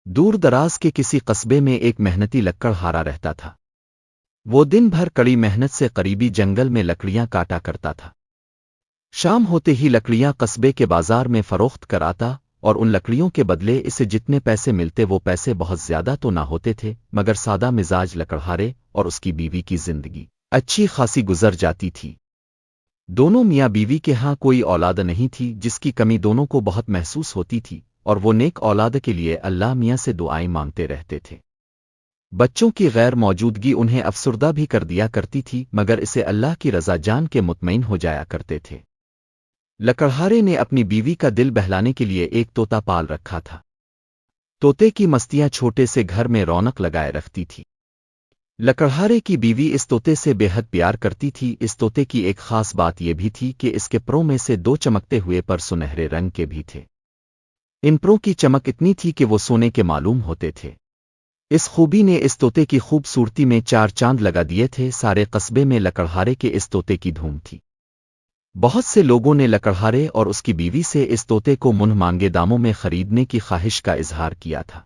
دور دراز کے کسی قصبے میں ایک محنتی لکڑہارا رہتا تھا۔ وہ دن بھر کڑی محنت سے قریبی جنگل میں لکڑیاں کاٹا کرتا تھا۔ شام ہوتے ہی لکڑیاں قصبے کے بازار میں فروخت کراتا اور ان لکڑیوں کے بدلے اسے جتنے پیسے ملتے وہ پیسے بہت زیادہ تو نہ ہوتے تھے، مگر سادہ مزاج لکڑہارے اور اس کی بیوی کی زندگی اچھی خاصی گزر جاتی تھی۔ دونوں میاں بیوی کے ہاں کوئی اولاد نہیں تھی، جس کی کمی دونوں کو بہت محسوس ہوتی تھی، اور وہ نیک اولاد کے لیے اللہ میاں سے دعائیں مانگتے رہتے تھے۔ بچوں کی غیر موجودگی انہیں افسردہ بھی کر دیا کرتی تھی، مگر اسے اللہ کی رضا جان کے مطمئن ہو جایا کرتے تھے۔ لکڑہارے نے اپنی بیوی کا دل بہلانے کے لیے ایک طوطا پال رکھا تھا۔ طوطے کی مستیاں چھوٹے سے گھر میں رونق لگائے رکھتی تھی۔ لکڑہارے کی بیوی اس طوطے سے بے حد پیار کرتی تھی۔ اس طوطے کی ایک خاص بات یہ بھی تھی کہ اس کے پروں میں سے دو چمکتے ہوئے پر سنہرے رنگ کے بھی تھے۔ ان پروں کی چمک اتنی تھی کہ وہ سونے کے معلوم ہوتے تھے۔ اس خوبی نے اس طوطے کی خوبصورتی میں چار چاند لگا دیے تھے۔ سارے قصبے میں لکڑہارے کے اس طوطے کی دھوم تھی۔ بہت سے لوگوں نے لکڑہارے اور اس کی بیوی سے اس طوطے کو منہ مانگے داموں میں خریدنے کی خواہش کا اظہار کیا تھا،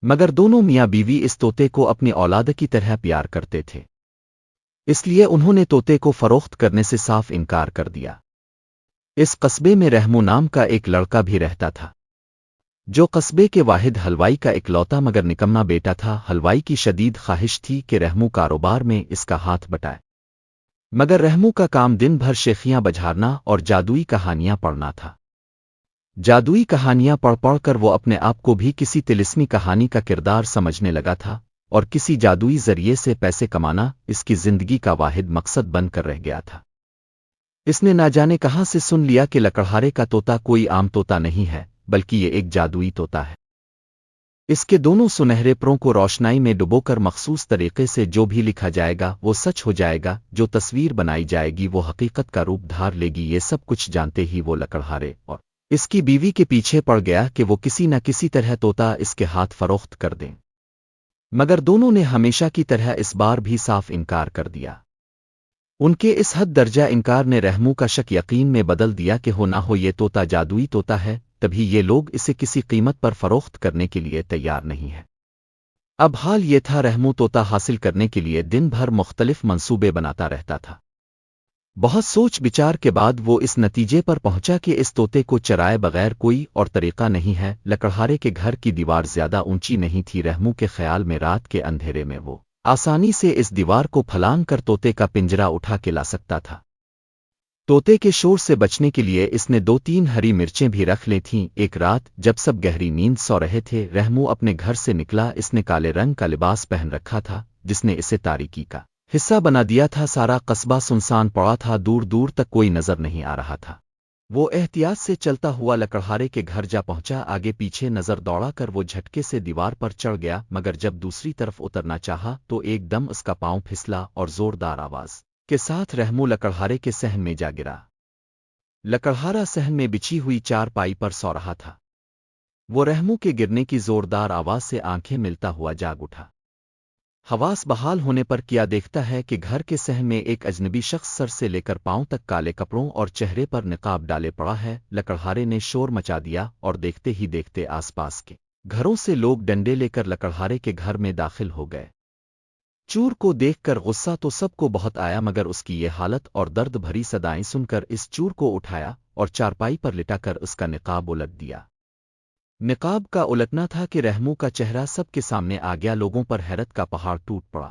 مگر دونوں میاں بیوی اس طوطے کو اپنی اولاد کی طرح پیار کرتے تھے، اس لیے انہوں نے طوطے کو فروخت کرنے سے صاف انکار کر دیا۔ اس قصبے میں رحمو نام کا ایک لڑکا بھی رہتا تھا، جو قصبے کے واحد حلوائی کا اکلوتا مگر نکما بیٹا تھا۔ حلوائی کی شدید خواہش تھی کہ رحمو کاروبار میں اس کا ہاتھ بٹائے، مگر رحمو کا کام دن بھر شیخیاں بجھارنا اور جادوئی کہانیاں پڑھنا تھا۔ جادوئی کہانیاں پڑھ پڑھ کر وہ اپنے آپ کو بھی کسی طلسمی کہانی کا کردار سمجھنے لگا تھا، اور کسی جادوئی ذریعے سے پیسے کمانا اس کی زندگی کا واحد مقصد بن کر رہ گیا تھا۔ اس نے نہ جانے کہاں سے سن لیا کہ لکڑہارے کا طوطا کوئی عام طوطا نہیں ہے، بلکہ یہ ایک جادوئی طوطا ہے۔ اس کے دونوں سنہرے پروں کو روشنائی میں ڈبو کر مخصوص طریقے سے جو بھی لکھا جائے گا وہ سچ ہو جائے گا، جو تصویر بنائی جائے گی وہ حقیقت کا روپ دھار لے گی۔ یہ سب کچھ جانتے ہی وہ لکڑہارے اور اس کی بیوی کے پیچھے پڑ گیا کہ وہ کسی نہ کسی طرح طوطا اس کے ہاتھ فروخت کر دیں، مگر دونوں نے ہمیشہ کی طرح اس بار بھی صاف انکار کر دیا۔ ان کے اس حد درجہ انکار نے رحمو کا شک یقین میں بدل دیا کہ ہو نہ ہو یہ طوطا جادوئی طوطا ہے، تبھی یہ لوگ اسے کسی قیمت پر فروخت کرنے کے لیے تیار نہیں ہے۔ اب حال یہ تھا، رحمو طوطا حاصل کرنے کے لیے دن بھر مختلف منصوبے بناتا رہتا تھا۔ بہت سوچ بچار کے بعد وہ اس نتیجے پر پہنچا کہ اس طوطے کو چرائے بغیر کوئی اور طریقہ نہیں ہے۔ لکڑہارے کے گھر کی دیوار زیادہ اونچی نہیں تھی۔ رحمو کے خیال میں رات کے اندھیرے میں وہ آسانی سے اس دیوار کو پھلانگ کر طوطے کا پنجرا اٹھا کے لا سکتا تھا۔ طوطے کے شور سے بچنے کے لیے اس نے 2-3 ہری مرچیں بھی رکھ لی تھیں۔ ایک رات جب سب گہری نیند سو رہے تھے، رحمو اپنے گھر سے نکلا۔ اس نے کالے رنگ کا لباس پہن رکھا تھا، جس نے اسے تاریکی کا حصہ بنا دیا تھا۔ سارا قصبہ سنسان پڑا تھا، دور دور تک کوئی نظر نہیں آ رہا تھا۔ وہ احتیاط سے چلتا ہوا لکڑہارے کے گھر جا پہنچا۔ آگے پیچھے نظر دوڑا کر وہ جھٹکے سے دیوار پر چڑھ گیا، مگر جب دوسری طرف اترنا چاہا تو ایک دم اس کا پاؤں پھسلا اور زوردار آواز کے ساتھ رحمو لکڑہارے کے صحن میں جا گرا۔ لکڑہارا صحن میں بچھی ہوئی چارپائی پر سو رہا تھا۔ وہ رحمو کے گرنے کی زوردار آواز سے آنکھیں ملتا ہوا جاگ اٹھا۔ حواس بحال ہونے پر کیا دیکھتا ہے کہ گھر کے صحن میں ایک اجنبی شخص سر سے لے کر پاؤں تک کالے کپڑوں اور چہرے پر نقاب ڈالے پڑا ہے۔ لکڑہارے نے شور مچا دیا اور دیکھتے ہی دیکھتے آس پاس کے گھروں سے لوگ ڈنڈے لے کر لکڑہارے کے گھر میں داخل ہو گئے۔ چور کو دیکھ کر غصہ تو سب کو بہت آیا، مگر اس کی یہ حالت اور درد بھری صدائیں سن کر اس چور کو اٹھایا اور چارپائی پر لٹا کر اس کا نقاب الٹ دیا۔ نقاب کا الٹنا تھا کہ رحمو کا چہرہ سب کے سامنے آ گیا۔ لوگوں پر حیرت کا پہاڑ ٹوٹ پڑا۔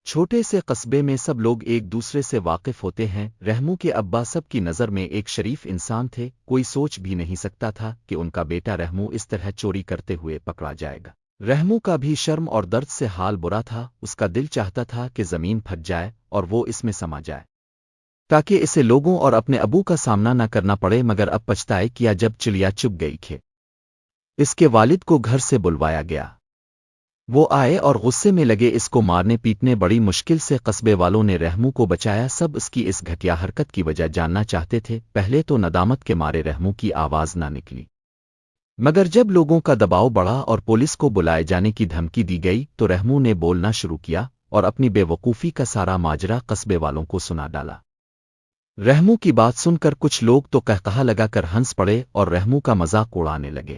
چھوٹے سے قصبے میں سب لوگ ایک دوسرے سے واقف ہوتے ہیں۔ رحمو کے ابا سب کی نظر میں ایک شریف انسان تھے، کوئی سوچ بھی نہیں سکتا تھا کہ ان کا بیٹا رحمو اس طرح چوری کرتے ہوئے پکڑا جائے گا۔ رحمو کا بھی شرم اور درد سے حال برا تھا۔ اس کا دل چاہتا تھا کہ زمین پھٹ جائے اور وہ اس میں سما جائے، تاکہ اسے لوگوں اور اپنے ابو کا سامنا نہ کرنا پڑے، مگر اب پچھتائے کیا جب چڑیا چپ گئی کہ اس کے والد کو گھر سے بلوایا گیا۔ وہ آئے اور غصے میں لگے اس کو مارنے پیٹنے۔ بڑی مشکل سے قصبے والوں نے رحمو کو بچایا۔ سب اس کی اس گھٹیا حرکت کی وجہ جاننا چاہتے تھے۔ پہلے تو ندامت کے مارے رحمو کی آواز نہ نکلی، مگر جب لوگوں کا دباؤ بڑھا اور پولیس کو بلائے جانے کی دھمکی دی گئی تو رحمو نے بولنا شروع کیا اور اپنی بے وقوفی کا سارا ماجرا قصبے والوں کو سنا ڈالا۔ رحمو کی بات سن کر کچھ لوگ تو قہقہا لگا کر ہنس پڑے اور رحمو کا مذاق اڑانے لگے۔